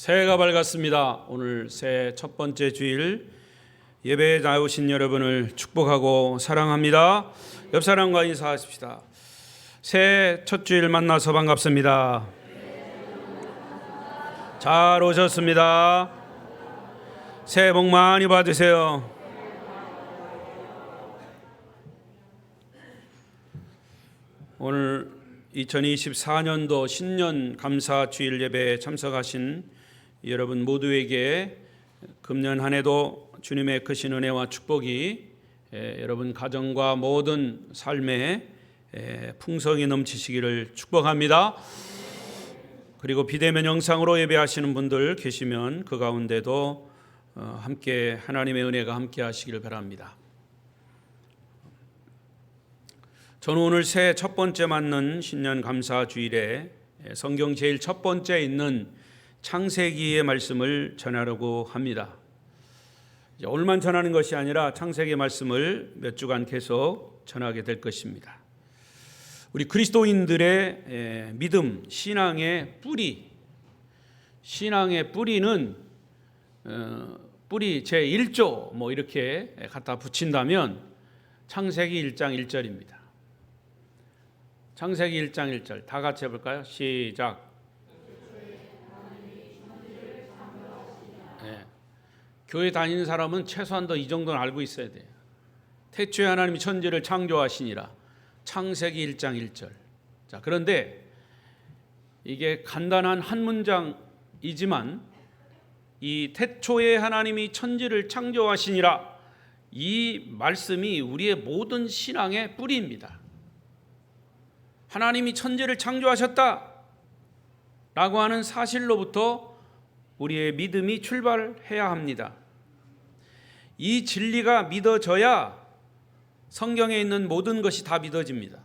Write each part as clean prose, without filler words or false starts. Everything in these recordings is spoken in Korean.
새해가 밝았습니다. 오늘 새해 첫 번째 주일 예배에 나오신 여러분을 축복하고 사랑합니다. 옆 사람과 인사하십시다. 새해 첫 주일 만나서 반갑습니다. 잘 오셨습니다. 새해 복 많이 받으세요. 오늘 2024년도 신년 감사 주일 예배에 참석하신 여러분 모두에게 금년 한 해도 주님의 크신 은혜와 축복이 여러분 가정과 모든 삶에 풍성이 넘치시기를 축복합니다. 그리고 비대면 영상으로 예배하시는 분들 계시면 그 가운데도 함께 하나님의 은혜가 함께 하시기를 바랍니다. 저는 오늘 새해 첫 번째 맞는 신년 감사 주일에 성경 제일 첫 번째 있는 창세기의 말씀을 전하려고 합니다. 오늘만 전하는 것이 아니라 창세기 말씀을 몇 주간 계속 전하게 될 것입니다. 우리 그리스도인들의 믿음, 신앙의 뿌리는 뿌리 제1조 뭐 이렇게 갖다 붙인다면 창세기 1장 1절입니다. 창세기 1장 1절 다 같이 해볼까요? 시작. 교회 다니는 사람은 최소한도 이 정도는 알고 있어야 돼요. 태초에 하나님이 천지를 창조하시니라. 창세기 1장 1절. 자, 그런데 이게 간단한 한 문장이지만 이 태초에 하나님이 천지를 창조하시니라 이 말씀이 우리의 모든 신앙의 뿌리입니다. 하나님이 천지를 창조하셨다 라고 하는 사실로부터 우리의 믿음이 출발해야 합니다. 이 진리가 믿어져야 성경에 있는 모든 것이 다 믿어집니다.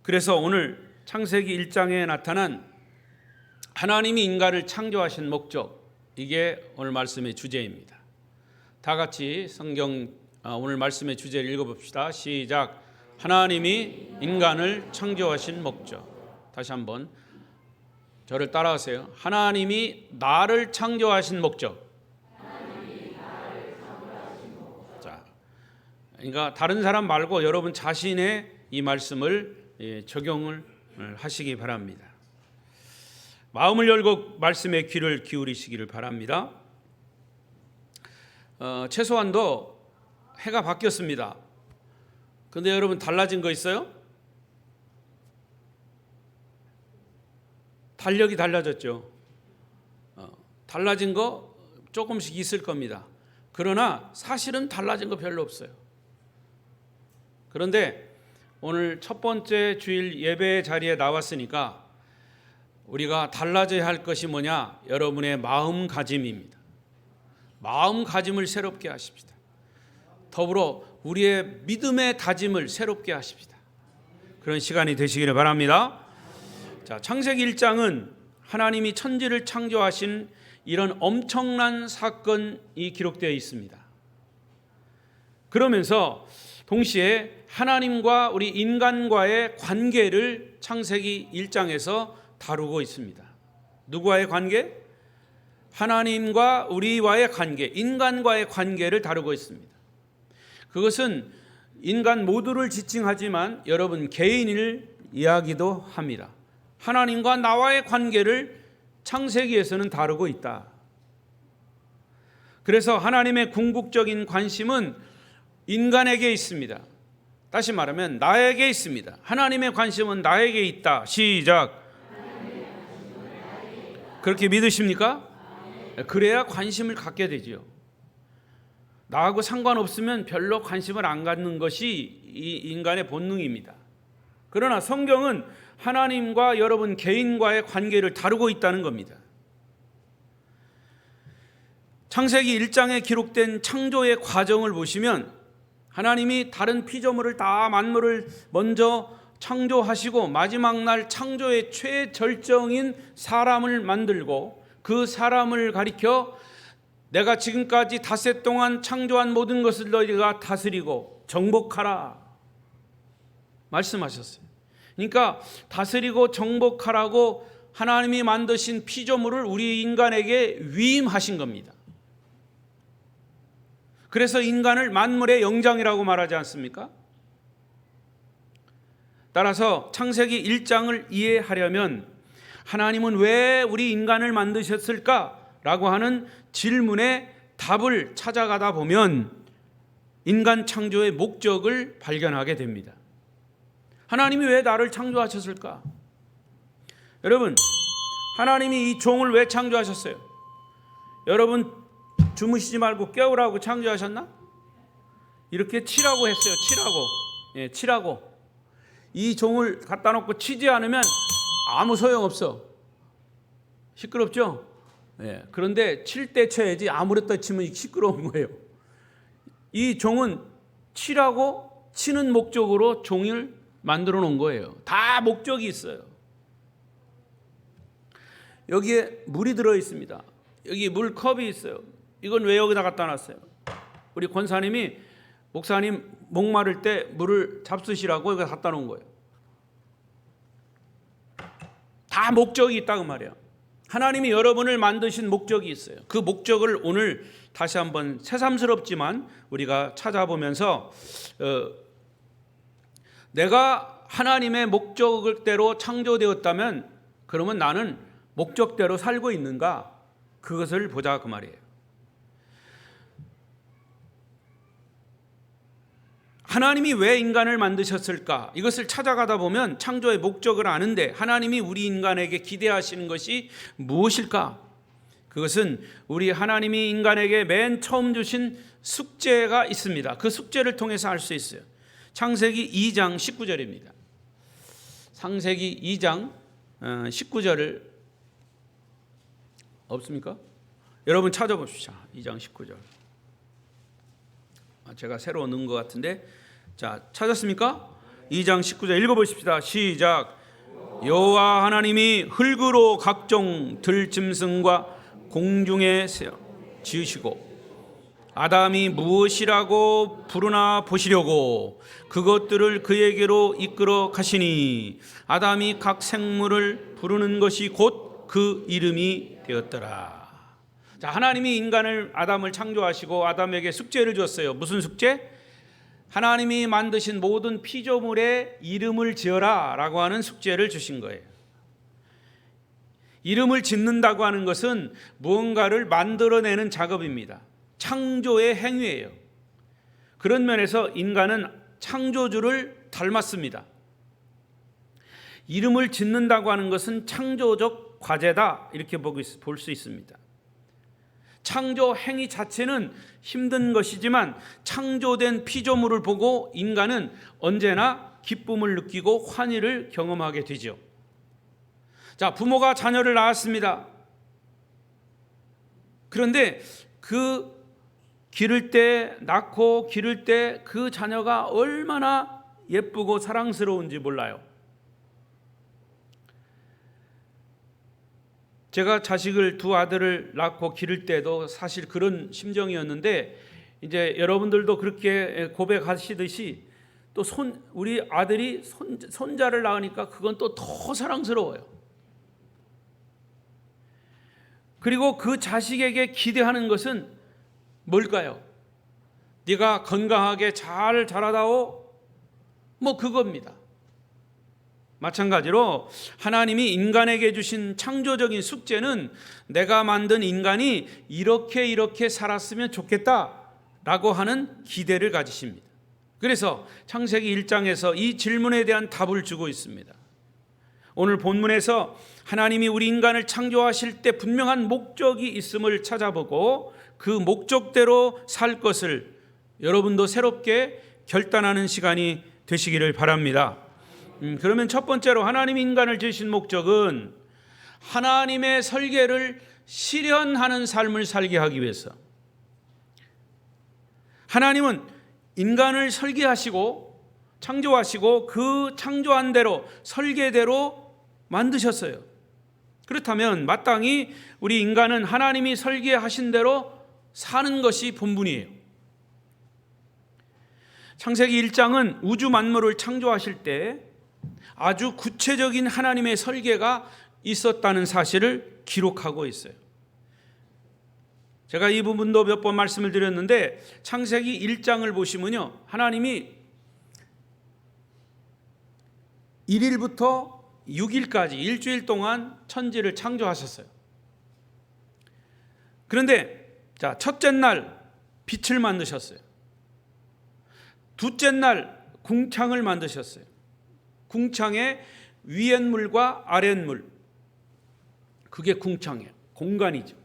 그래서 오늘 창세기 1장에 나타난 하나님이 인간을 창조하신 목적, 이게 오늘 말씀의 주제입니다. 다 같이 성경 오늘 말씀의 주제를 읽어봅시다. 시작. 하나님이 인간을 창조하신 목적. 다시 한번 저를 따라하세요. 하나님이 나를 창조하신 목적. 자, 그러니까 다른 사람 말고 여러분 자신의 이 말씀을 적용을 하시기 바랍니다. 마음을 열고 말씀의 귀를 기울이시기를 바랍니다. 최소한도 해가 바뀌었습니다. 근데 여러분 달라진 거 있어요? 달력이 달라졌죠. 달라진 거 조금씩 있을 겁니다. 그러나 사실은 달라진 거 별로 없어요. 그런데 오늘 첫 번째 주일 예배 자리에 나왔으니까 우리가 달라져야 할 것이 뭐냐? 여러분의 마음가짐입니다. 마음가짐을 새롭게 하십시다. 더불어 우리의 믿음의 다짐을 새롭게 하십시다. 그런 시간이 되시기를 바랍니다. 자, 창세기 1장은 하나님이 천지를 창조하신 이런 엄청난 사건이 기록되어 있습니다. 그러면서 동시에 하나님과 우리 인간과의 관계를 창세기 1장에서 다루고 있습니다. 누구와의 관계? 하나님과 우리와의 관계, 인간과의 관계를 다루고 있습니다. 그것은 인간 모두를 지칭하지만 여러분 개인을 이야기도 합니다. 하나님과 나와의 관계를 창세기에서는 다루고 있다. 그래서 하나님의 궁극적인 관심은 인간에게 있습니다. 다시 말하면 나에게 있습니다. 하나님의 관심은 나에게 있다. 시작. 그렇게 믿으십니까? 그래야 관심을 갖게 되죠. 나하고 상관없으면 별로 관심을 안 갖는 것이 이 인간의 본능입니다. 그러나 성경은 하나님과 여러분 개인과의 관계를 다루고 있다는 겁니다. 창세기 1장에 기록된 창조의 과정을 보시면 하나님이 다른 피조물을 다 만물을 먼저 창조하시고 마지막 날 창조의 최절정인 사람을 만들고 그 사람을 가리켜 내가 지금까지 닷새 동안 창조한 모든 것을 너희가 다스리고 정복하라 말씀하셨어요. 그러니까 다스리고 정복하라고 하나님이 만드신 피조물을 우리 인간에게 위임하신 겁니다. 그래서 인간을 만물의 영장이라고 말하지 않습니까? 따라서 창세기 1장을 이해하려면 하나님은 왜 우리 인간을 만드셨을까라고 하는 질문에 답을 찾아가다 보면 인간 창조의 목적을 발견하게 됩니다. 하나님이 왜 나를 창조하셨을까? 여러분, 하나님이 이 종을 왜 창조하셨어요? 여러분 주무시지 말고 깨우라고 창조하셨나? 이렇게 치라고 했어요. 치라고. 이 종을 갖다 놓고 치지 않으면 아무 소용없어. 시끄럽죠? 그런데 칠 때 쳐야지 아무렇다 치면 시끄러운 거예요. 이 종은 치라고 치는 목적으로 종을 만들어 놓은 거예요. 다 목적이 있어요. 여기에 물이 들어 있습니다. 여기 물컵이 있어요. 이건 왜 여기다 갖다 놨어요? 우리 권사님이 목사님 목마를 때 물을 잡수시라고 여기 갖다 놓은 거예요. 다 목적이 있다고 말이에요. 하나님이 여러분을 만드신 목적이 있어요. 그 목적을 오늘 다시 한번 새삼스럽지만 우리가 찾아보면서 내가 하나님의 목적대로 창조되었다면 그러면 나는 목적대로 살고 있는가? 그것을 보자 그 말이에요. 하나님이 왜 인간을 만드셨을까? 이것을 찾아가다 보면 창조의 목적을 아는데 하나님이 우리 인간에게 기대하시는 것이 무엇일까? 그것은 우리 하나님이 인간에게 맨 처음 주신 숙제가 있습니다. 그 숙제를 통해서 알 수 있어요. 창세기 2장 19절입니다. 창세기 2장 19절을 없습니까? 여러분 찾아보십시오. 2장 19절. 제가 새로 넣은 것 같은데, 자 찾았습니까? 2장 19절 읽어보십시다. 시작. 여호와 하나님이 흙으로 각종 들짐승과 공중에 지으시고 아담이 무엇이라고 부르나 보시려고 그것들을 그에게로 이끌어 가시니 아담이 각 생물을 부르는 것이 곧 그 이름이 되었더라. 자, 하나님이 인간을 아담을 창조하시고 아담에게 숙제를 줬어요. 무슨 숙제? 하나님이 만드신 모든 피조물의 이름을 지어라 라고 하는 숙제를 주신 거예요. 이름을 짓는다고 하는 것은 무언가를 만들어내는 작업입니다. 창조의 행위예요. 그런 면에서 인간은 창조주를 닮았습니다. 이름을 짓는다고 하는 것은 창조적 과제다 이렇게 볼 수 있습니다. 창조 행위 자체는 힘든 것이지만 창조된 피조물을 보고 인간은 언제나 기쁨을 느끼고 환희를 경험하게 되죠. 자, 부모가 자녀를 낳았습니다. 그런데 그 기를 때, 낳고 기를 때 그 자녀가 얼마나 예쁘고 사랑스러운지 몰라요. 제가 자식을 두 아들을 낳고 기를 때도 사실 그런 심정이었는데 이제 여러분들도 그렇게 고백하시듯이 또 우리 아들이 손자를 낳으니까 그건 또 더 사랑스러워요. 그리고 그 자식에게 기대하는 것은 뭘까요? 네가 건강하게 잘 자라다오, 뭐 그겁니다. 마찬가지로 하나님이 인간에게 주신 창조적인 숙제는 내가 만든 인간이 이렇게 살았으면 좋겠다라고 하는 기대를 가지십니다. 그래서 창세기 1장에서 이 질문에 대한 답을 주고 있습니다. 오늘 본문에서 하나님이 우리 인간을 창조하실 때 분명한 목적이 있음을 찾아보고 그 목적대로 살 것을 여러분도 새롭게 결단하는 시간이 되시기를 바랍니다. 그러면 첫 번째로 하나님이 인간을 지으신 목적은 하나님의 설계를 실현하는 삶을 살게 하기 위해서. 하나님은 인간을 설계하시고 창조하시고 그 창조한 대로 설계대로 만드셨어요. 그렇다면 마땅히 우리 인간은 하나님이 설계하신 대로 사는 것이 본분이에요. 창세기 1장은 우주 만물을 창조하실 때 아주 구체적인 하나님의 설계가 있었다는 사실을 기록하고 있어요. 제가 이 부분도 몇 번 말씀을 드렸는데 창세기 1장을 보시면요, 하나님이 1일부터 6일까지 일주일 동안 천지를 창조하셨어요. 그런데 자, 첫째 날 빛을 만드셨어요. 둘째 날 궁창을 만드셨어요. 궁창에 위엔물과 아랫물, 그게 궁창이에요. 공간이죠.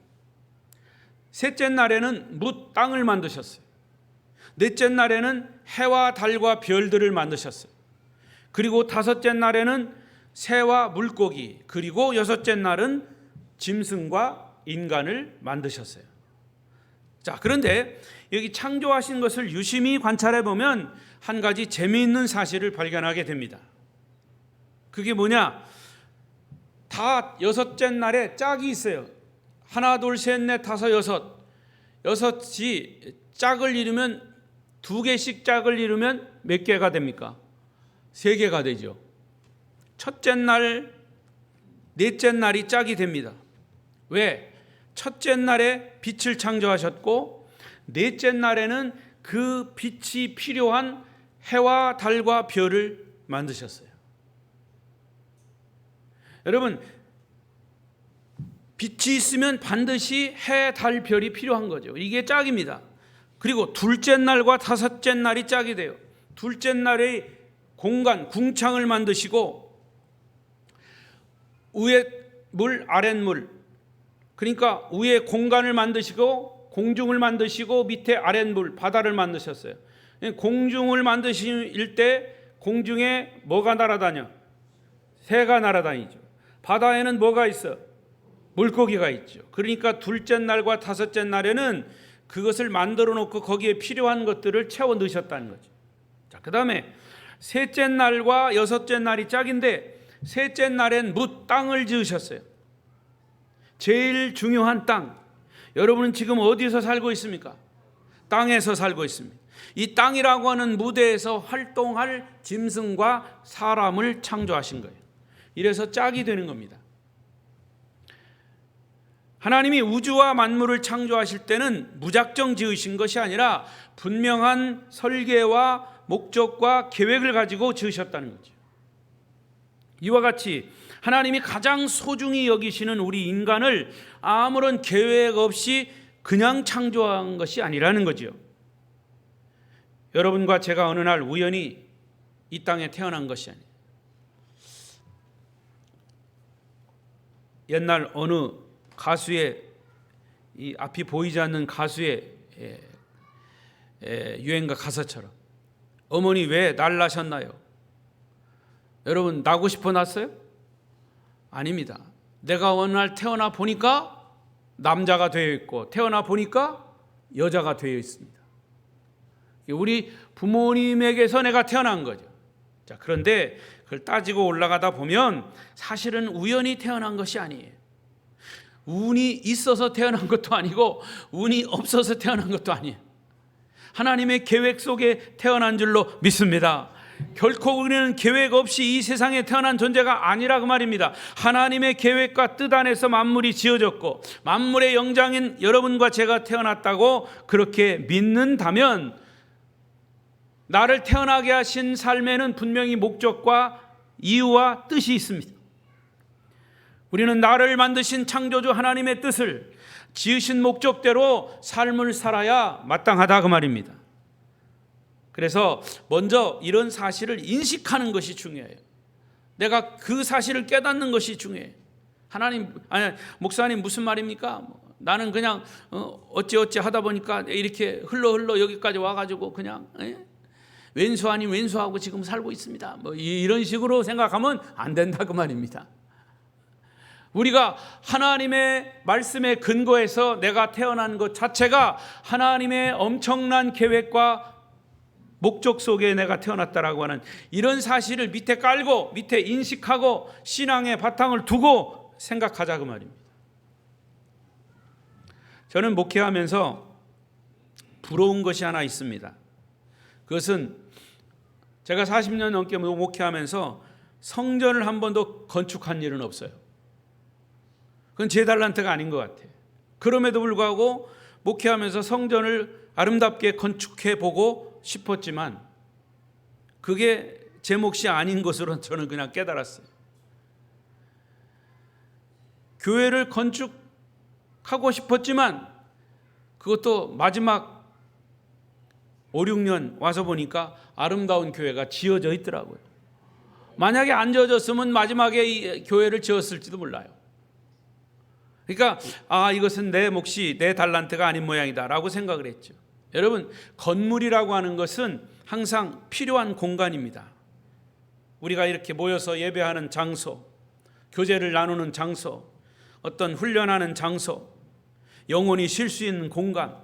셋째 날에는 땅을 만드셨어요. 넷째 날에는 해와 달과 별들을 만드셨어요. 그리고 다섯째 날에는 새와 물고기, 그리고 여섯째 날은 짐승과 인간을 만드셨어요. 자, 그런데 여기 창조하신 것을 유심히 관찰해 보면 한 가지 재미있는 사실을 발견하게 됩니다. 그게 뭐냐? 다 여섯째 날에 짝이 있어요. 하나, 둘, 셋, 넷, 다섯, 여섯. 여섯이 짝을 이루면, 두 개씩 짝을 이루면 몇 개가 됩니까? 세 개가 되죠. 첫째 날, 넷째 날이 짝이 됩니다. 왜? 첫째 날에 빛을 창조하셨고, 넷째 날에는 그 빛이 필요한 해와 달과 별을 만드셨어요. 여러분, 빛이 있으면 반드시 해, 달, 별이 필요한 거죠. 이게 짝입니다. 그리고 둘째 날과 다섯째 날이 짝이 돼요. 둘째 날의 공간, 궁창을 만드시고 위에 물, 아랫물, 그러니까 위에 공간을 만드시고 공중을 만드시고 밑에 아랫물, 바다를 만드셨어요. 공중을 만드실 때 공중에 뭐가 날아다녀? 새가 날아다니죠. 바다에는 뭐가 있어? 물고기가 있죠. 그러니까 둘째 날과 다섯째 날에는 그것을 만들어 놓고 거기에 필요한 것들을 채워 넣으셨다는 거죠. 자, 그 다음에 셋째 날과 여섯째 날이 짝인데 셋째 날엔 땅을 지으셨어요. 제일 중요한 땅. 여러분은 지금 어디서 살고 있습니까? 땅에서 살고 있습니다. 이 땅이라고 하는 무대에서 활동할 짐승과 사람을 창조하신 거예요. 이래서 짝이 되는 겁니다. 하나님이 우주와 만물을 창조하실 때는 무작정 지으신 것이 아니라 분명한 설계와 목적과 계획을 가지고 지으셨다는 거죠. 이와 같이 하나님이 가장 소중히 여기시는 우리 인간을 아무런 계획 없이 그냥 창조한 것이 아니라는 거죠. 여러분과 제가 어느 날 우연히 이 땅에 태어난 것이 아니에요. 옛날 어느 가수의, 이 앞이 보이지 않는 가수의 유행가 가사처럼 어머니 왜 날 낳으셨나요? 여러분, 나고 싶어 낳았어요? 아닙니다. 내가 어느 날 태어나 보니까 남자가 되어 있고 태어나 보니까 여자가 되어 있습니다. 우리 부모님에게서 내가 태어난 거죠. 자, 그런데 그걸 따지고 올라가다 보면 사실은 우연히 태어난 것이 아니에요. 운이 있어서 태어난 것도 아니고 운이 없어서 태어난 것도 아니에요. 하나님의 계획 속에 태어난 줄로 믿습니다. 결코 우리는 계획 없이 이 세상에 태어난 존재가 아니라 그 말입니다. 하나님의 계획과 뜻 안에서 만물이 지어졌고 만물의 영장인 여러분과 제가 태어났다고 그렇게 믿는다면 나를 태어나게 하신 삶에는 분명히 목적과 이유와 뜻이 있습니다. 우리는 나를 만드신 창조주 하나님의 뜻을 지으신 목적대로 삶을 살아야 마땅하다 그 말입니다. 그래서 먼저 이런 사실을 인식하는 것이 중요해요. 내가 그 사실을 깨닫는 것이 중요해요. 목사님 무슨 말입니까? 나는 그냥 어찌어찌 하다 보니까 이렇게 흘러 여기까지 와가지고 그냥 왼수 아닌 왼수하고 지금 살고 있습니다. 이런 식으로 생각하면 안 된다 그 말입니다. 우리가 하나님의 말씀에 근거해서 내가 태어난 것 자체가 하나님의 엄청난 계획과 목적 속에 내가 태어났다라고 하는 이런 사실을 밑에 깔고 밑에 인식하고 신앙의 바탕을 두고 생각하자 그 말입니다. 저는 목회하면서 부러운 것이 하나 있습니다. 그것은 제가 40년 넘게 목회하면서 성전을 한 번도 건축한 일은 없어요. 그건 제 달란트가 아닌 것 같아요. 그럼에도 불구하고 목회하면서 성전을 아름답게 건축해 보고 싶었지만 그게 제 몫이 아닌 것으로 저는 그냥 깨달았어요. 교회를 건축하고 싶었지만 그것도 마지막 5, 6년 와서 보니까 아름다운 교회가 지어져 있더라고요. 만약에 안 지어졌으면 마지막에 이 교회를 지었을지도 몰라요. 그러니까 이것은 내 몫이, 내 달란트가 아닌 모양이다 라고 생각을 했죠. 여러분, 건물이라고 하는 것은 항상 필요한 공간입니다. 우리가 이렇게 모여서 예배하는 장소, 교제를 나누는 장소, 어떤 훈련하는 장소, 영혼이 쉴 수 있는 공간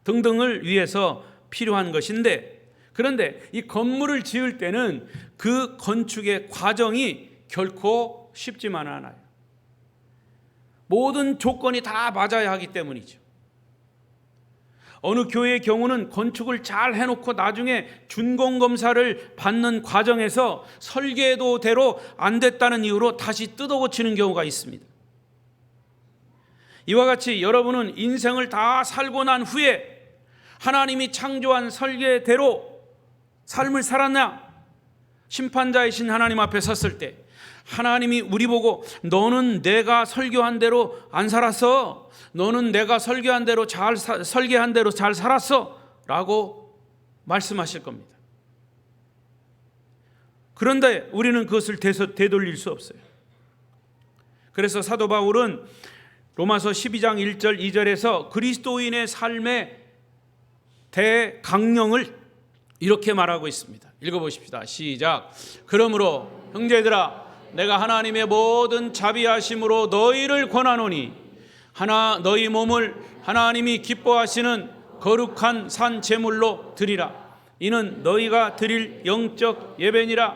등등을 위해서 필요한 것인데, 그런데 이 건물을 지을 때는 그 건축의 과정이 결코 쉽지만 않아요. 모든 조건이 다 맞아야 하기 때문이죠. 어느 교회의 경우는 건축을 잘 해놓고 나중에 준공검사를 받는 과정에서 설계도대로 안 됐다는 이유로 다시 뜯어고치는 경우가 있습니다. 이와 같이 여러분은 인생을 다 살고 난 후에 하나님이 창조한 설계대로 삶을 살았냐? 심판자이신 하나님 앞에 섰을 때 하나님이 우리 보고 너는 내가 설교한 대로 안 살았어, 너는 내가 설계한 대로 잘 살았어 라고 말씀하실 겁니다. 그런데 우리는 그것을 되돌릴 수 없어요. 그래서 사도 바울은 로마서 12장 1절 2절에서 그리스도인의 삶의 대강령을 이렇게 말하고 있습니다. 읽어보십시다. 시작. 그러므로 형제들아, 내가 하나님의 모든 자비하심으로 너희를 권하노니 너희 몸을 하나님이 기뻐하시는 거룩한 산 제물로 드리라. 이는 너희가 드릴 영적 예배니라.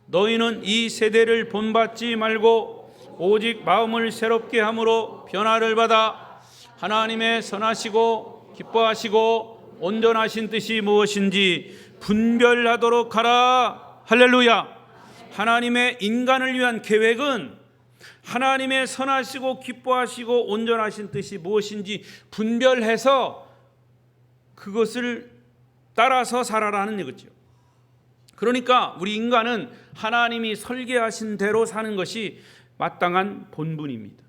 너희는 이 세대를 본받지 말고 오직 마음을 새롭게 함으로 변화를 받아 하나님의 선하시고 기뻐하시고 온전하신 뜻이 무엇인지 분별하도록 하라. 할렐루야. 하나님의 인간을 위한 계획은 하나님의 선하시고 기뻐하시고 온전하신 뜻이 무엇인지 분별해서 그것을 따라서 살아라는 얘기죠. 그러니까 우리 인간은 하나님이 설계하신 대로 사는 것이 마땅한 본분입니다.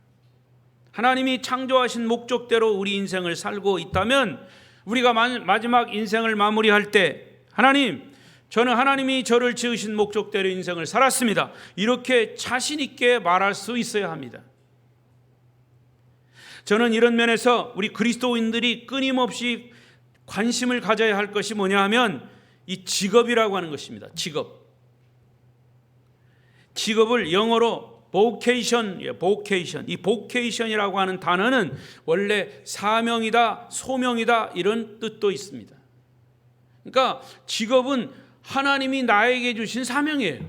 하나님이 창조하신 목적대로 우리 인생을 살고 있다면 우리가 마지막 인생을 마무리할 때 하나님, 저는 하나님이 저를 지으신 목적대로 인생을 살았습니다, 이렇게 자신 있게 말할 수 있어야 합니다. 저는 이런 면에서 우리 그리스도인들이 끊임없이 관심을 가져야 할 것이 뭐냐 하면 이 직업이라고 하는 것입니다. 직업을 영어로 vocation. 이 vocation이라고 하는 단어는 원래 사명이다, 소명이다 이런 뜻도 있습니다. 그러니까 직업은 하나님이 나에게 주신 사명이에요.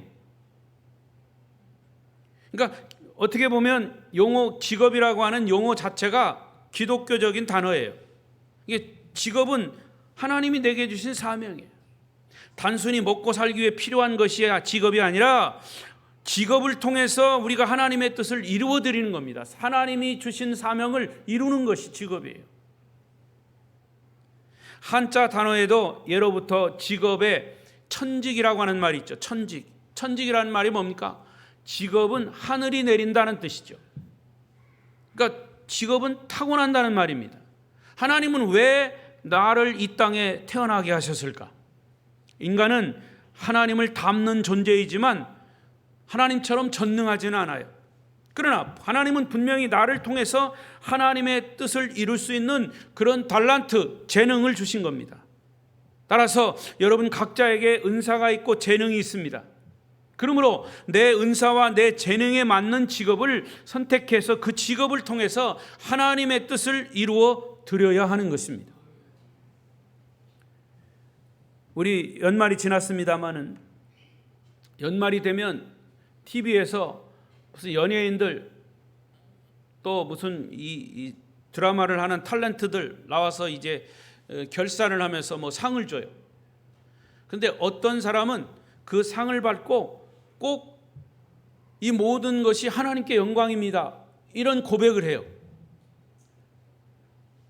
그러니까 어떻게 보면 직업이라고 하는 용어 자체가 기독교적인 단어예요. 이게 직업은 하나님이 내게 주신 사명이에요. 단순히 먹고 살기 위해 필요한 것이 직업이 아니라 직업을 통해서 우리가 하나님의 뜻을 이루어 드리는 겁니다. 하나님이 주신 사명을 이루는 것이 직업이에요. 한자 단어에도 예로부터 직업에 천직이라고 하는 말이 있죠. 천직이라는 말이 뭡니까? 직업은 하늘이 내린다는 뜻이죠. 그러니까 직업은 타고난다는 말입니다. 하나님은 왜 나를 이 땅에 태어나게 하셨을까? 인간은 하나님을 닮는 존재이지만 하나님처럼 전능하지는 않아요. 그러나 하나님은 분명히 나를 통해서 하나님의 뜻을 이룰 수 있는 그런 달란트, 재능을 주신 겁니다. 따라서 여러분 각자에게 은사가 있고 재능이 있습니다. 그러므로 내 은사와 내 재능에 맞는 직업을 선택해서 그 직업을 통해서 하나님의 뜻을 이루어 드려야 하는 것입니다. 우리 연말이 지났습니다마는 연말이 되면 TV에서 무슨 연예인들 또 무슨 이 드라마를 하는 탤런트들 나와서 이제 결산을 하면서 뭐 상을 줘요. 근데 어떤 사람은 그 상을 받고 꼭 이 모든 것이 하나님께 영광입니다, 이런 고백을 해요.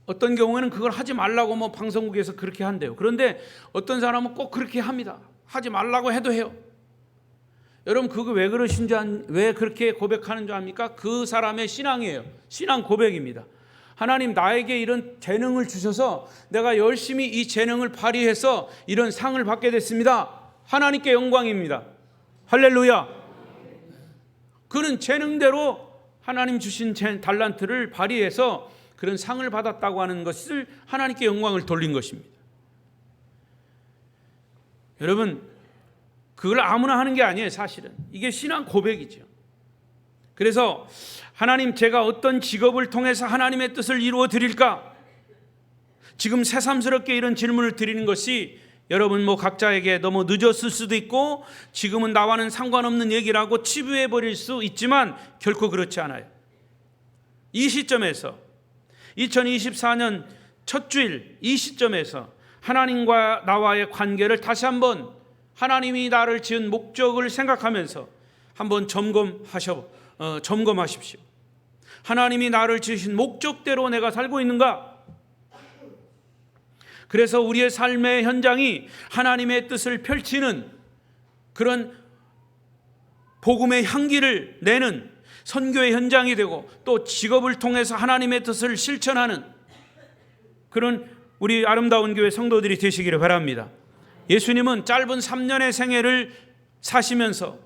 어떤 경우에는 그걸 하지 말라고 뭐 방송국에서 그렇게 한대요. 그런데 어떤 사람은 꼭 그렇게 합니다. 하지 말라고 해도 해요. 여러분 그거 왜 그러신지 왜 그렇게 고백하는 줄 압니까? 그 사람의 신앙이에요. 신앙 고백입니다. 하나님 나에게 이런 재능을 주셔서 내가 열심히 이 재능을 발휘해서 이런 상을 받게 됐습니다. 하나님께 영광입니다. 할렐루야. 그는 재능대로 하나님 주신 달란트를 발휘해서 그런 상을 받았다고 하는 것을 하나님께 영광을 돌린 것입니다. 여러분 그걸 아무나 하는 게 아니에요. 사실은 이게 신앙 고백이죠. 그래서 하나님 제가 어떤 직업을 통해서 하나님의 뜻을 이루어 드릴까? 지금 새삼스럽게 이런 질문을 드리는 것이 여러분 뭐 각자에게 너무 늦었을 수도 있고 지금은 나와는 상관없는 얘기라고 치부해 버릴 수 있지만 결코 그렇지 않아요. 이 시점에서 2024년 첫 주일 이 시점에서 하나님과 나와의 관계를 다시 한번 하나님이 나를 지은 목적을 생각하면서 한번 점검하십시오. 하나님이 나를 지으신 목적대로 내가 살고 있는가? 그래서 우리의 삶의 현장이 하나님의 뜻을 펼치는 그런 복음의 향기를 내는 선교의 현장이 되고 또 직업을 통해서 하나님의 뜻을 실천하는 그런 우리 아름다운 교회 성도들이 되시기를 바랍니다. 예수님은 짧은 3년의 생애를 사시면서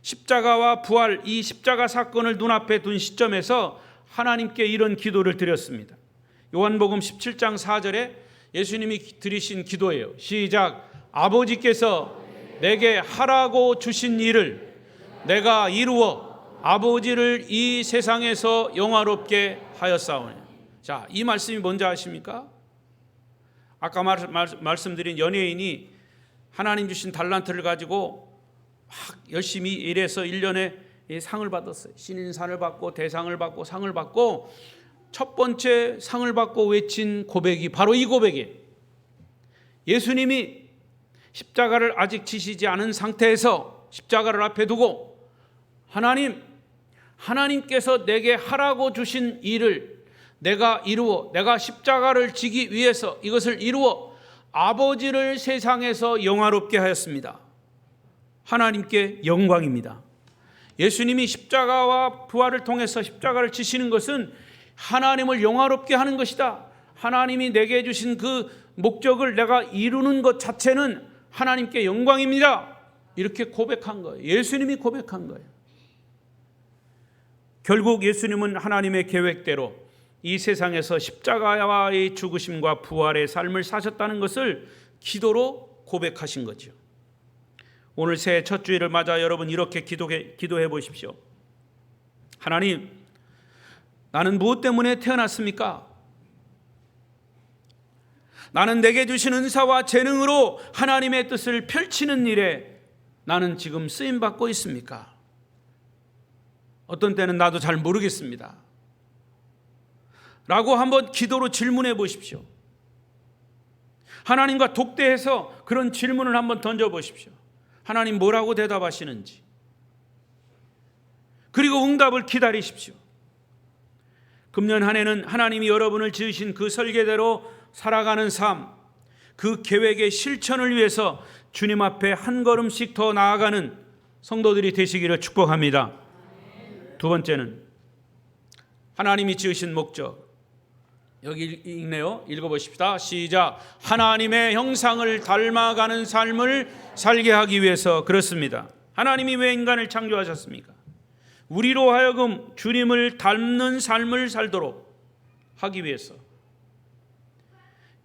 십자가와 부활, 이 십자가 사건을 눈앞에 둔 시점에서 하나님께 이런 기도를 드렸습니다. 요한복음 17장 4절에 예수님이 드리신 기도예요. 시작. 아버지께서 내게 하라고 주신 일을 내가 이루어 아버지를 이 세상에서 영화롭게 하였사오니. 자, 이 말씀이 뭔지 아십니까? 아까 말씀드린 연예인이 하나님 주신 달란트를 가지고 막 열심히 일해서 1년에 상을 받았어요. 신인상을 받고 대상을 받고 상을 받고 첫 번째 상을 받고 외친 고백이 바로 이 고백이에요. 예수님이 십자가를 아직 지시지 않은 상태에서 십자가를 앞에 두고 하나님께서 내게 하라고 주신 일을 내가 이루어 내가 십자가를 지기 위해서 이것을 이루어 아버지를 세상에서 영화롭게 하였습니다. 하나님께 영광입니다. 예수님이 십자가와 부활을 통해서 십자가를 지시는 것은 하나님을 영화롭게 하는 것이다. 하나님이 내게 주신 그 목적을 내가 이루는 것 자체는 하나님께 영광입니다. 이렇게 고백한 거예요. 예수님이 고백한 거예요. 결국 예수님은 하나님의 계획대로 이 세상에서 십자가와의 죽으심과 부활의 삶을 사셨다는 것을 기도로 고백하신 거죠. 오늘 새해 첫 주일을 맞아 여러분 이렇게 기도해 보십시오. 하나님, 나는 무엇 때문에 태어났습니까? 나는 내게 주신 은사와 재능으로 하나님의 뜻을 펼치는 일에 나는 지금 쓰임받고 있습니까? 어떤 때는 나도 잘 모르겠습니다. 라고 한번 기도로 질문해 보십시오. 하나님과 독대해서 그런 질문을 한번 던져 보십시오. 하나님 뭐라고 대답하시는지. 그리고 응답을 기다리십시오. 금년 한 해는 하나님이 여러분을 지으신 그 설계대로 살아가는 삶, 그 계획의 실천을 위해서 주님 앞에 한 걸음씩 더 나아가는 성도들이 되시기를 축복합니다. 두 번째는 하나님이 지으신 목적. 여기 읽네요. 읽어보십시다. 시작. 하나님의 형상을 닮아가는 삶을 살게 하기 위해서 그렇습니다. 하나님이 왜 인간을 창조하셨습니까? 우리로 하여금 주님을 닮는 삶을 살도록 하기 위해서.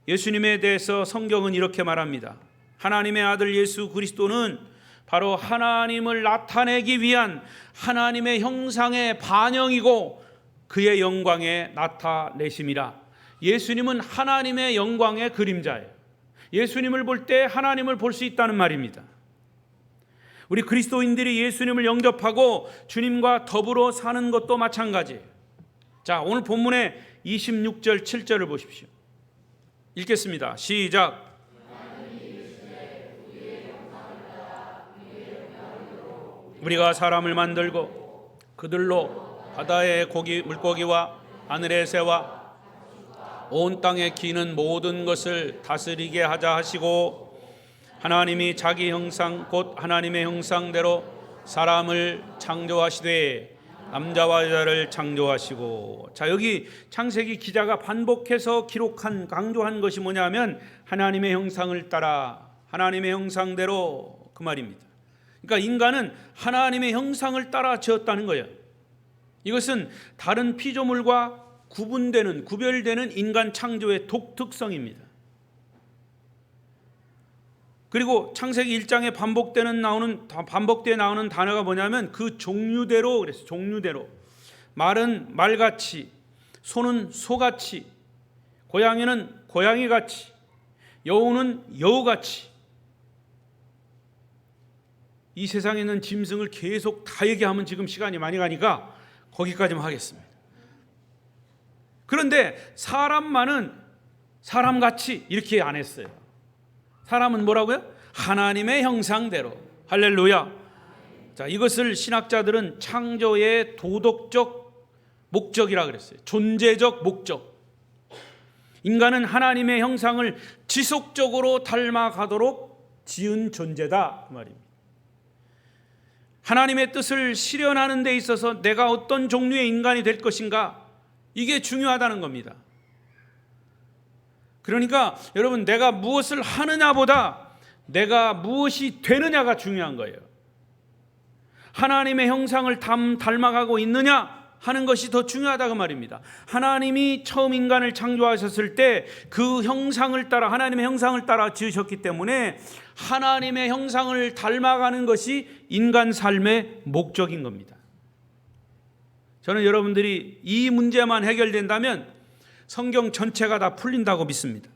예수님에 대해서 성경은 이렇게 말합니다. 하나님의 아들 예수 그리스도는 바로 하나님을 나타내기 위한 하나님의 형상의 반영이고 그의 영광에 나타내심이라. 예수님은 하나님의 영광의 그림자예요. 예수님을 볼 때 하나님을 볼 수 있다는 말입니다. 우리 그리스도인들이 예수님을 영접하고 주님과 더불어 사는 것도 마찬가지예요. 자, 오늘 본문의 26절 7절을 보십시오. 읽겠습니다. 시작. 우리가 사람을 만들고 그들로 바다의 물고기와 하늘의 새와 온 땅에 기는 모든 것을 다스리게 하자 하시고, 하나님이 자기 형상 곧 하나님의 형상대로 사람을 창조하시되 남자와 여자를 창조하시고. 자, 여기 창세기 기자가 반복해서 강조한 것이 뭐냐면 하나님의 형상을 따라, 하나님의 형상대로, 그 말입니다. 그러니까 인간은 하나님의 형상을 따라 지었다는 거예요. 이것은 다른 피조물과 구별되는 인간 창조의 독특성입니다. 그리고 창세기 1장에 반복되어 나오는 단어가 뭐냐면 그 종류대로, 그래서 종류대로. 말은 말같이, 소는 소같이, 고양이는 고양이같이, 여우는 여우같이. 이 세상에 있는 짐승을 계속 다 얘기하면 지금 시간이 많이 가니까 거기까지만 하겠습니다. 그런데 사람만은 사람같이 이렇게 안 했어요. 사람은 뭐라고요? 하나님의 형상대로. 할렐루야. 자, 이것을 신학자들은 창조의 도덕적 목적이라 그랬어요. 존재적 목적. 인간은 하나님의 형상을 지속적으로 닮아가도록 지은 존재다, 그 말입니다. 하나님의 뜻을 실현하는 데 있어서 내가 어떤 종류의 인간이 될 것인가, 이게 중요하다는 겁니다. 그러니까 여러분, 내가 무엇을 하느냐보다 내가 무엇이 되느냐가 중요한 거예요. 하나님의 형상을 닮아가고 있느냐 하는 것이 더 중요하다고 말입니다. 하나님이 처음 인간을 창조하셨을 때 그 형상을 따라, 하나님의 형상을 따라 지으셨기 때문에 하나님의 형상을 닮아가는 것이 인간 삶의 목적인 겁니다. 저는 여러분들이 이 문제만 해결된다면 성경 전체가 다 풀린다고 믿습니다.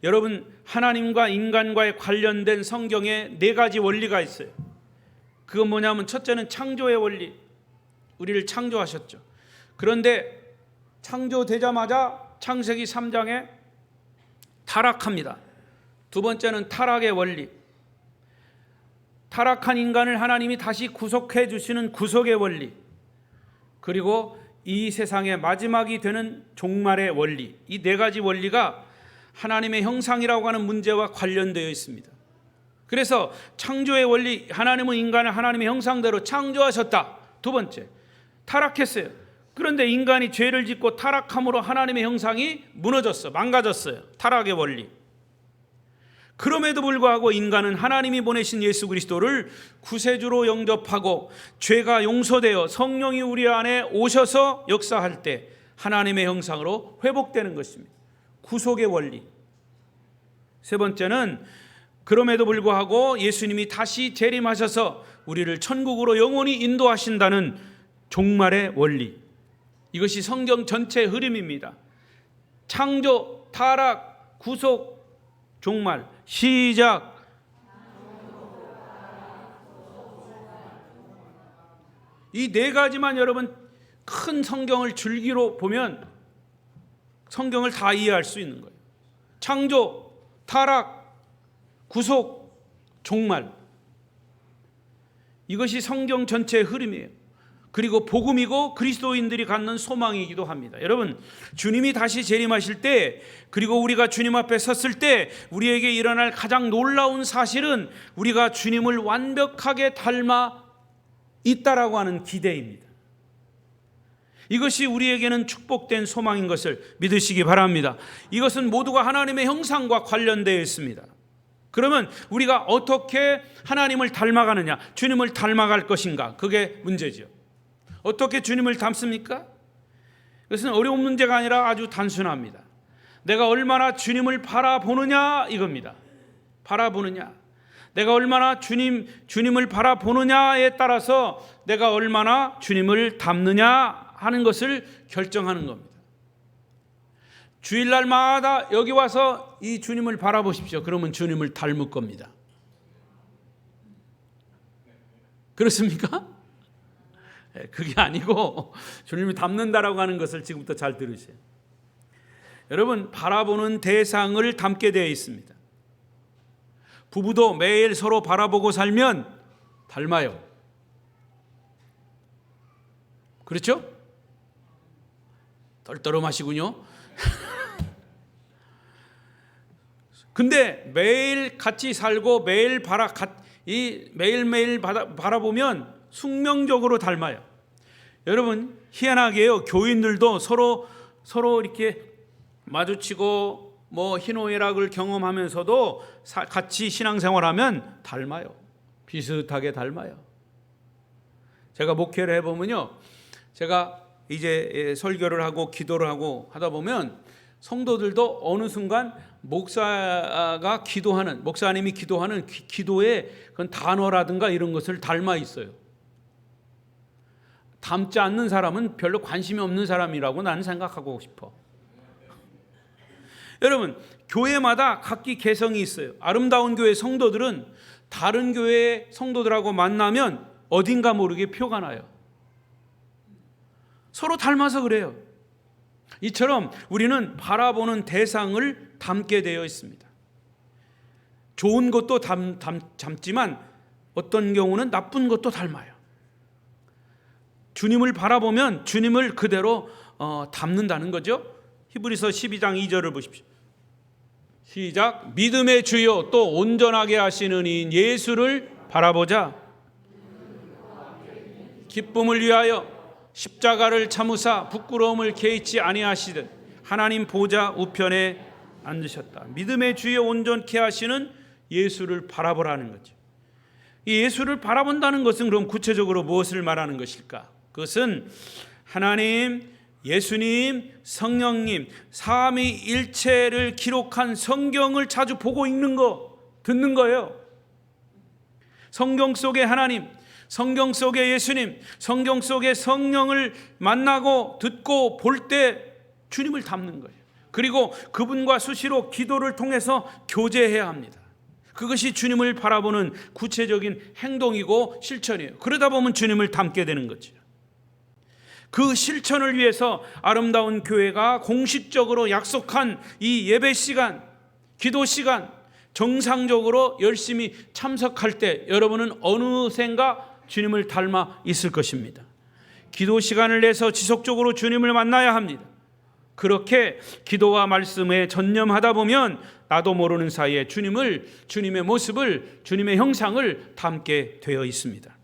여러분, 하나님과 인간과의 관련된 성경에 4가지 원리가 있어요. 그건 뭐냐면, 첫째는 창조의 원리. 우리를 창조하셨죠. 그런데 창조되자마자 창세기 3장에 타락합니다. 두 번째는 타락의 원리. 타락한 인간을 하나님이 다시 구속해 주시는 구속의 원리. 그리고 이 세상의 마지막이 되는 종말의 원리. 이 4가지 원리가 하나님의 형상이라고 하는 문제와 관련되어 있습니다. 그래서 창조의 원리, 하나님은 인간을 하나님의 형상대로 창조하셨다. 두 번째, 타락했어요. 그런데 인간이 죄를 짓고 타락함으로 하나님의 형상이 무너졌어, 망가졌어요. 타락의 원리. 그럼에도 불구하고 인간은 하나님이 보내신 예수 그리스도를 구세주로 영접하고 죄가 용서되어 성령이 우리 안에 오셔서 역사할 때 하나님의 형상으로 회복되는 것입니다. 구속의 원리. 세 번째는 그럼에도 불구하고 예수님이 다시 재림하셔서 우리를 천국으로 영원히 인도하신다는 종말의 원리. 이것이 성경 전체의 흐름입니다. 창조, 타락, 구속, 종말. 시작. 이 4가지만 여러분 큰 성경을 줄기로 보면 성경을 다 이해할 수 있는 거예요. 창조, 타락, 구속, 종말. 이것이 성경 전체의 흐름이에요. 그리고 복음이고 그리스도인들이 갖는 소망이기도 합니다. 여러분, 주님이 다시 재림하실 때, 그리고 우리가 주님 앞에 섰을 때 우리에게 일어날 가장 놀라운 사실은 우리가 주님을 완벽하게 닮아 있다라고 하는 기대입니다. 이것이 우리에게는 축복된 소망인 것을 믿으시기 바랍니다. 이것은 모두가 하나님의 형상과 관련되어 있습니다. 그러면 우리가 어떻게 하나님을 닮아가느냐, 주님을 닮아갈 것인가, 그게 문제죠. 어떻게 주님을 닮습니까? 그것은 어려운 문제가 아니라 아주 단순합니다. 내가 얼마나 주님을 바라보느냐, 이겁니다. 바라보느냐. 내가 얼마나 주님을 바라보느냐에 따라서 내가 얼마나 주님을 닮느냐 하는 것을 결정하는 겁니다. 주일날마다 여기 와서 이 주님을 바라보십시오. 그러면 주님을 닮을 겁니다. 그렇습니까? 그게 아니고 주님을 닮는다라고 하는 것을 지금부터 잘 들으세요. 여러분, 바라보는 대상을 닮게 되어 있습니다. 부부도 매일 서로 바라보고 살면 닮아요. 그렇죠? 떨떠름하시군요. 근데 매일 같이 살고 매일매일 바라보면 숙명적으로 닮아요. 여러분, 희한하게요, 교인들도 서로 이렇게 마주치고 희노애락을 경험하면서도 같이 신앙생활하면 닮아요. 비슷하게 닮아요. 제가 목회를 해보면요, 제가 이제 설교를 하고 기도를 하고 하다 보면 성도들도 어느 순간 목사님이 기도하는 기도의 그런 단어라든가 이런 것을 닮아 있어요. 닮지 않는 사람은 별로 관심이 없는 사람이라고 나는 생각하고 싶어. 여러분, 교회마다 각기 개성이 있어요. 아름다운 교회 성도들은 다른 교회 성도들하고 만나면 어딘가 모르게 표가 나요. 서로 닮아서 그래요. 이처럼 우리는 바라보는 대상을 닮게 되어 있습니다. 좋은 것도 닮지만 어떤 경우는 나쁜 것도 닮아요. 주님을 바라보면 주님을 그대로 닮는다는 거죠. 히브리서 12장 2절을 보십시오. 시작. 믿음의 주요 또 온전하게 하시는 이인 예수를 바라보자. 기쁨을 위하여 십자가를 참으사 부끄러움을 개의치 아니하시듯 하나님 보좌 우편에 앉으셨다. 믿음의 주여 온전케 하시는 예수를 바라보라는 거죠. 이 예수를 바라본다는 것은 그럼 구체적으로 무엇을 말하는 것일까? 그것은 하나님, 예수님, 성령님 삼위일체를 기록한 성경을 자주 보고 읽는 거, 듣는 거예요. 성경 속의 하나님, 성경 속의 예수님, 성경 속의 성령을 만나고 듣고 볼 때 주님을 닮는 거예요. 그리고 그분과 수시로 기도를 통해서 교제해야 합니다. 그것이 주님을 바라보는 구체적인 행동이고 실천이에요. 그러다 보면 주님을 닮게 되는 거죠. 그 실천을 위해서 아름다운 교회가 공식적으로 약속한 이 예배 시간, 기도 시간 정상적으로 열심히 참석할 때 여러분은 어느샌가 주님을 닮아 있을 것입니다. 기도 시간을 내서 지속적으로 주님을 만나야 합니다. 그렇게 기도와 말씀에 전념하다 보면 나도 모르는 사이에 주님의 모습을, 주님의 형상을 닮게 되어 있습니다.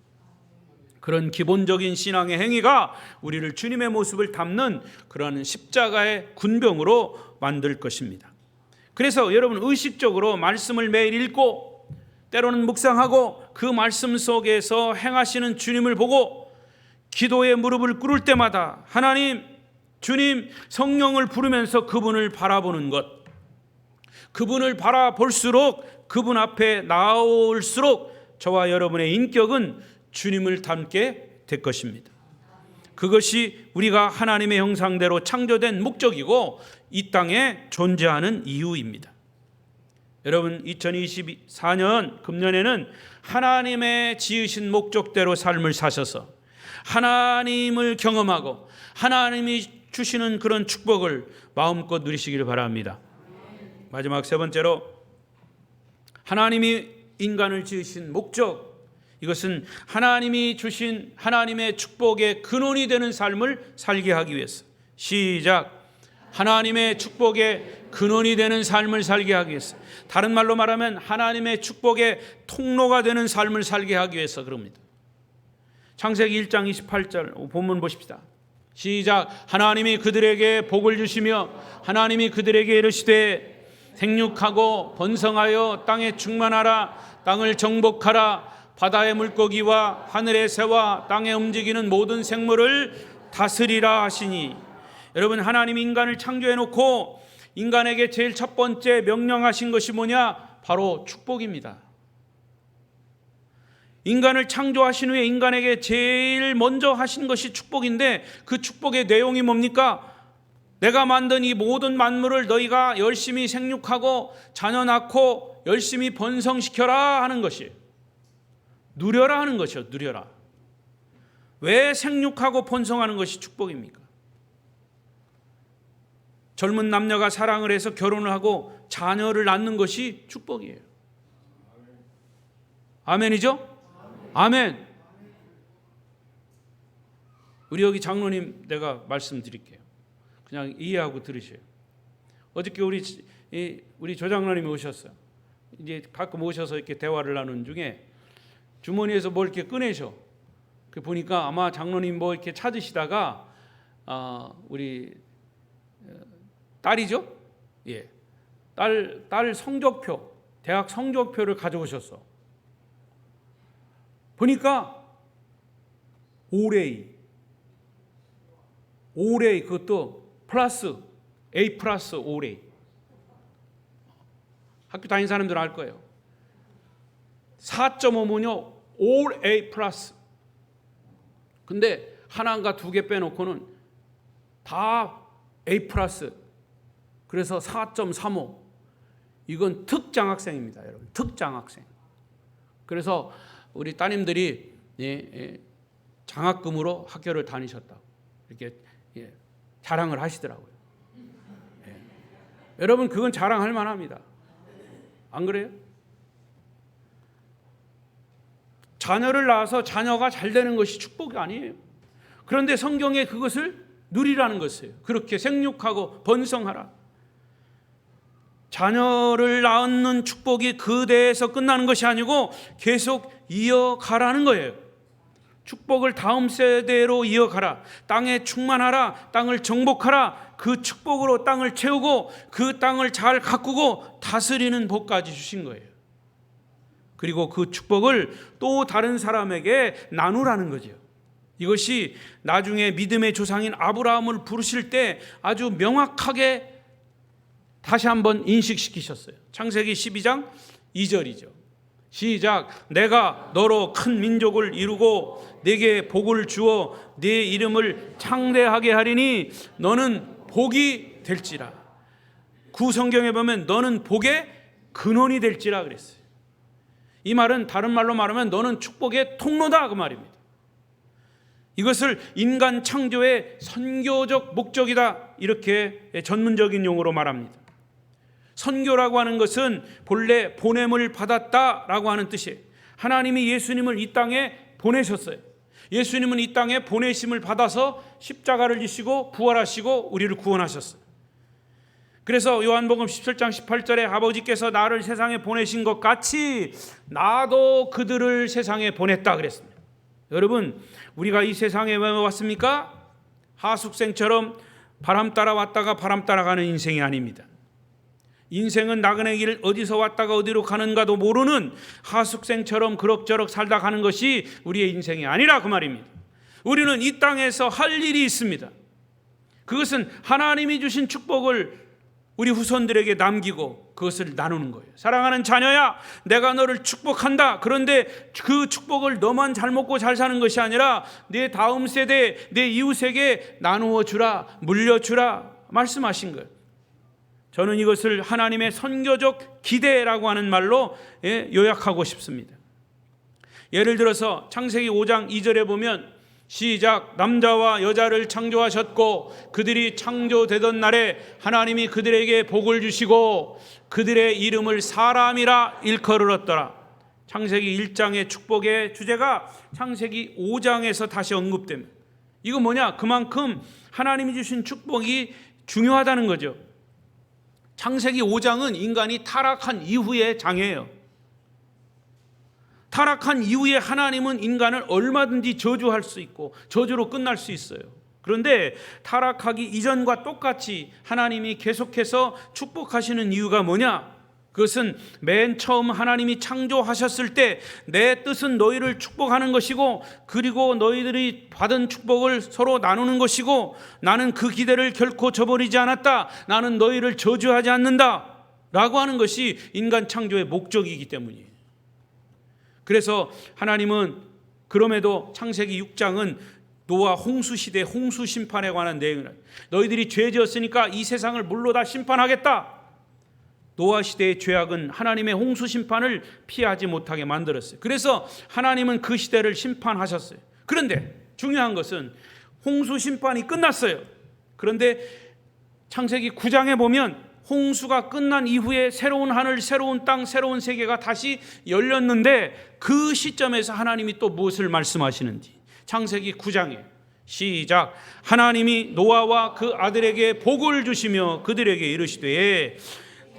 그런 기본적인 신앙의 행위가 우리를 주님의 모습을 담는 그러한 십자가의 군병으로 만들 것입니다. 그래서 여러분 의식적으로 말씀을 매일 읽고 때로는 묵상하고 그 말씀 속에서 행하시는 주님을 보고 기도에 무릎을 꿇을 때마다 하나님, 주님, 성령을 부르면서 그분을 바라보는 것, 그분을 바라볼수록 그분 앞에 나올수록 저와 여러분의 인격은 주님을 닮게 될 것입니다. 그것이 우리가 하나님의 형상대로 창조된 목적이고 이 땅에 존재하는 이유입니다. 여러분 2024년 금년에는 하나님의 지으신 목적대로 삶을 사셔서 하나님을 경험하고 하나님이 주시는 그런 축복을 마음껏 누리시기를 바랍니다. 마지막 세 번째로 하나님이 인간을 지으신 목적, 이것은 하나님이 주신 하나님의 축복의 근원이 되는 삶을 살게 하기 위해서. 시작. 하나님의 축복의 근원이 되는 삶을 살게 하기 위해서. 다른 말로 말하면 하나님의 축복의 통로가 되는 삶을 살게 하기 위해서 그럽니다. 창세기 1장 28절 본문 보십시다. 시작. 하나님이 그들에게 복을 주시며 하나님이 그들에게 이르시되 생육하고 번성하여 땅에 충만하라. 땅을 정복하라. 바다의 물고기와 하늘의 새와 땅에 움직이는 모든 생물을 다스리라 하시니. 여러분, 하나님이 인간을 창조해 놓고 인간에게 제일 첫 번째 명령하신 것이 뭐냐? 바로 축복입니다. 인간을 창조하신 후에 인간에게 제일 먼저 하신 것이 축복인데 그 축복의 내용이 뭡니까? 내가 만든 이 모든 만물을 너희가 열심히 생육하고 자녀 낳고 열심히 번성시켜라 하는 것이에요. 누려라 하는 것이요. 누려라. 왜 생육하고 번성하는 것이 축복입니까? 젊은 남녀가 사랑을 해서 결혼을 하고 자녀를 낳는 것이 축복이에요. 아멘이죠? 아멘. 우리 여기 장로님 내가 말씀드릴게요. 그냥 이해하고 들으세요. 어저께 우리 조장로님이 오셨어요. 이제 가끔 오셔서 이렇게 대화를 나누는 중에 주머니에서 뭘 이렇게 꺼내셔. 그 보니까 아마 장로님 뭐 이렇게 찾으시다가 우리 딸이죠? 예, 딸 성적표, 대학 성적표를 가져오셨어. 보니까 올A 그것도 플러스 A 플러스 올A. 학교 다니는 사람들은 알 거예요. 4.5면요 올 A 플러스. 근데 하나인가 두 개 빼놓고는 다 A 플러스. 그래서 4.35. 이건 특장학생입니다, 여러분. 특장학생. 그래서 우리 따님들이 장학금으로 학교를 다니셨다고 이렇게 자랑을 하시더라고요. 여러분 그건 자랑할 만합니다. 안 그래요? 자녀를 낳아서 자녀가 잘 되는 것이 축복이 아니에요. 그런데 성경에 그것을 누리라는 것이에요. 그렇게 생육하고 번성하라. 자녀를 낳는 축복이 그 대에서 끝나는 것이 아니고 계속 이어가라는 거예요. 축복을 다음 세대로 이어가라. 땅에 충만하라. 땅을 정복하라. 그 축복으로 땅을 채우고 그 땅을 잘 가꾸고 다스리는 복까지 주신 거예요. 그리고 그 축복을 또 다른 사람에게 나누라는 거죠. 이것이 나중에 믿음의 조상인 아브라함을 부르실 때 아주 명확하게 다시 한번 인식시키셨어요. 창세기 12장 2절이죠. 시작. 내가 너로 큰 민족을 이루고 네게 복을 주어 네 이름을 창대하게 하리니 너는 복이 될지라. 구성경에 보면 너는 복의 근원이 될지라 그랬어요. 이 말은 다른 말로 말하면 너는 축복의 통로다 그 말입니다. 이것을 인간 창조의 선교적 목적이다 이렇게 전문적인 용어로 말합니다. 선교라고 하는 것은 본래 보냄을 받았다라고 하는 뜻이에요. 하나님이 예수님을 이 땅에 보내셨어요. 예수님은 이 땅에 보내심을 받아서 십자가를 지시고 부활하시고 우리를 구원하셨어요. 그래서 요한복음 17장 18절에 아버지께서 나를 세상에 보내신 것 같이 나도 그들을 세상에 보냈다 그랬습니다. 여러분 우리가 이 세상에 왜 왔습니까? 하숙생처럼 바람 따라 왔다가 바람 따라가는 인생이 아닙니다. 인생은 나그네 길 어디서 왔다가 어디로 가는가도 모르는 하숙생처럼 그럭저럭 살다 가는 것이 우리의 인생이 아니라 그 말입니다. 우리는 이 땅에서 할 일이 있습니다. 그것은 하나님이 주신 축복을 우리 후손들에게 남기고 그것을 나누는 거예요. 사랑하는 자녀야, 내가 너를 축복한다. 그런데 그 축복을 너만 잘 먹고 잘 사는 것이 아니라 내 다음 세대, 내 이웃에게 나누어 주라, 물려주라 말씀하신 거예요. 저는 이것을 하나님의 선교적 기대라고 하는 말로 요약하고 싶습니다. 예를 들어서 창세기 5장 2절에 보면 시작. 남자와 여자를 창조하셨고 그들이 창조되던 날에 하나님이 그들에게 복을 주시고 그들의 이름을 사람이라 일컬었더라. 창세기 1장의 축복의 주제가 창세기 5장에서 다시 언급됩니다. 이거 뭐냐? 그만큼 하나님이 주신 축복이 중요하다는 거죠. 창세기 5장은 인간이 타락한 이후의 장이에요. 타락한 이후에 하나님은 인간을 얼마든지 저주할 수 있고 저주로 끝날 수 있어요. 그런데 타락하기 이전과 똑같이 하나님이 계속해서 축복하시는 이유가 뭐냐? 그것은 맨 처음 하나님이 창조하셨을 때 내 뜻은 너희를 축복하는 것이고 그리고 너희들이 받은 축복을 서로 나누는 것이고 나는 그 기대를 결코 저버리지 않았다. 나는 너희를 저주하지 않는다 라고 하는 것이 인간 창조의 목적이기 때문이에요. 그래서 하나님은 그럼에도 창세기 6장은 노아 홍수 시대 홍수 심판에 관한 내용을 너희들이 죄 지었으니까 이 세상을 물로 다 심판하겠다. 노아 시대의 죄악은 하나님의 홍수 심판을 피하지 못하게 만들었어요. 그래서 하나님은 그 시대를 심판하셨어요. 그런데 중요한 것은 홍수 심판이 끝났어요. 그런데 창세기 9장에 보면 홍수가 끝난 이후에 새로운 하늘, 새로운 땅, 새로운 세계가 다시 열렸는데 그 시점에서 하나님이 또 무엇을 말씀하시는지 창세기 9장에 시작. 하나님이 노아와 그 아들에게 복을 주시며 그들에게 이르시되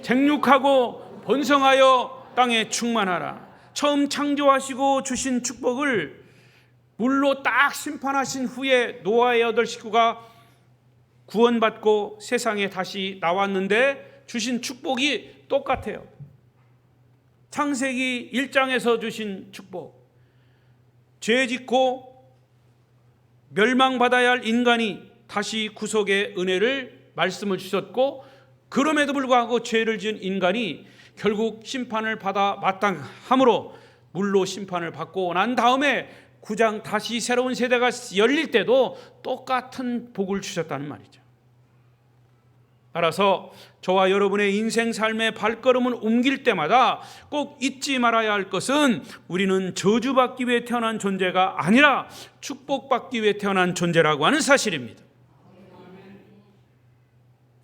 생육하고 번성하여 땅에 충만하라. 처음 창조하시고 주신 축복을 물로 딱 심판하신 후에 노아의 8 식구가 구원받고 세상에 다시 나왔는데 주신 축복이 똑같아요. 창세기 1장에서 주신 축복, 죄 짓고 멸망받아야 할 인간이 다시 구속의 은혜를 말씀을 주셨고, 그럼에도 불구하고 죄를 지은 인간이 결국 심판을 받아 마땅함으로 물로 심판을 받고 난 다음에 9장 다시 새로운 세대가 열릴 때도 똑같은 복을 주셨다는 말이죠. 따라서 저와 여러분의 인생 삶의 발걸음을 옮길 때마다 꼭 잊지 말아야 할 것은 우리는 저주받기 위해 태어난 존재가 아니라 축복받기 위해 태어난 존재라고 하는 사실입니다.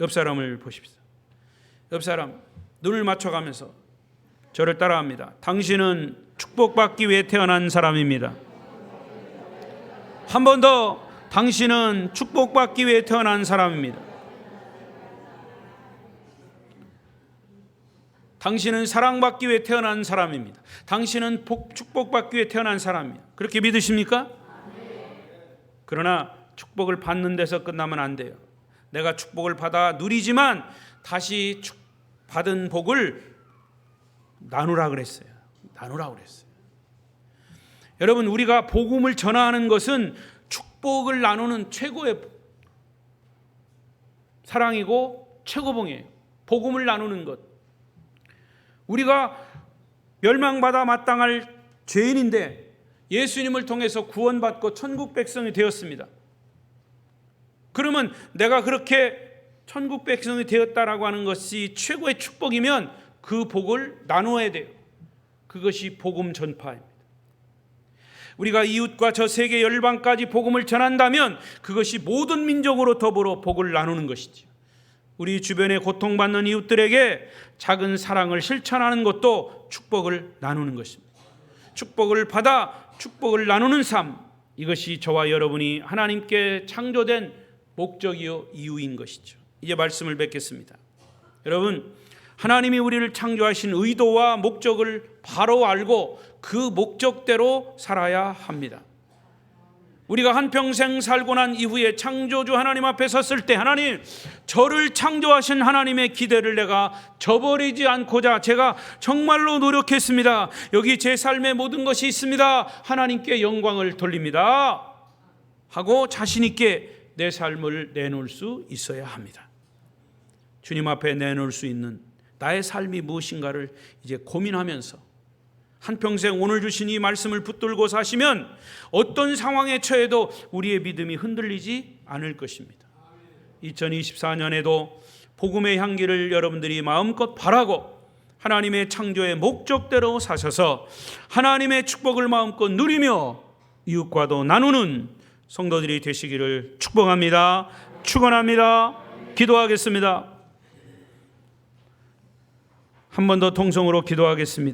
옆 사람을 보십시오. 옆 사람 눈을 맞춰가면서 저를 따라합니다. 당신은 축복받기 위해 태어난 사람입니다. 한 번 더, 당신은 축복받기 위해 태어난 사람입니다. 당신은 사랑받기 위해 태어난 사람입니다. 당신은 축복받기 위해 태어난 사람입니다. 그렇게 믿으십니까? 그러나 축복을 받는 데서 끝나면 안 돼요. 내가 축복을 받아 누리지만 다시 받은 복을 나누라 그랬어요. 나누라고 그랬어요. 여러분, 우리가 복음을 전하는 것은 축복을 나누는 최고의 사랑이고 최고봉이에요. 복음을 나누는 것. 우리가 멸망받아 마땅할 죄인인데 예수님을 통해서 구원받고 천국 백성이 되었습니다. 그러면 내가 그렇게 천국 백성이 되었다라고 하는 것이 최고의 축복이면 그 복을 나누어야 돼요. 그것이 복음 전파입니다. 우리가 이웃과 저 세계 열방까지 복음을 전한다면 그것이 모든 민족으로 더불어 복을 나누는 것이죠. 우리 주변에 고통받는 이웃들에게 작은 사랑을 실천하는 것도 축복을 나누는 것입니다. 축복을 받아 축복을 나누는 삶, 이것이 저와 여러분이 하나님께 창조된 목적이요 이유인 것이죠. 이제 말씀을 뵙겠습니다. 여러분, 하나님이 우리를 창조하신 의도와 목적을 바로 알고 그 목적대로 살아야 합니다. 우리가 한평생 살고 난 이후에 창조주 하나님 앞에 섰을 때, 하나님, 저를 창조하신 하나님의 기대를 내가 저버리지 않고자 제가 정말로 노력했습니다. 여기 제 삶의 모든 것이 있습니다. 하나님께 영광을 돌립니다 하고 자신 있게 내 삶을 내놓을 수 있어야 합니다. 주님 앞에 내놓을 수 있는 나의 삶이 무엇인가를 이제 고민하면서 한평생 오늘 주신 이 말씀을 붙들고 사시면 어떤 상황에 처해도 우리의 믿음이 흔들리지 않을 것입니다. 2024년에도 복음의 향기를 여러분들이 마음껏 바라고 하나님의 창조의 목적대로 사셔서 하나님의 축복을 마음껏 누리며 이웃과도 나누는 성도들이 되시기를 축복합니다. 축원합니다. 기도하겠습니다. 한 번 더 통성으로 기도하겠습니다.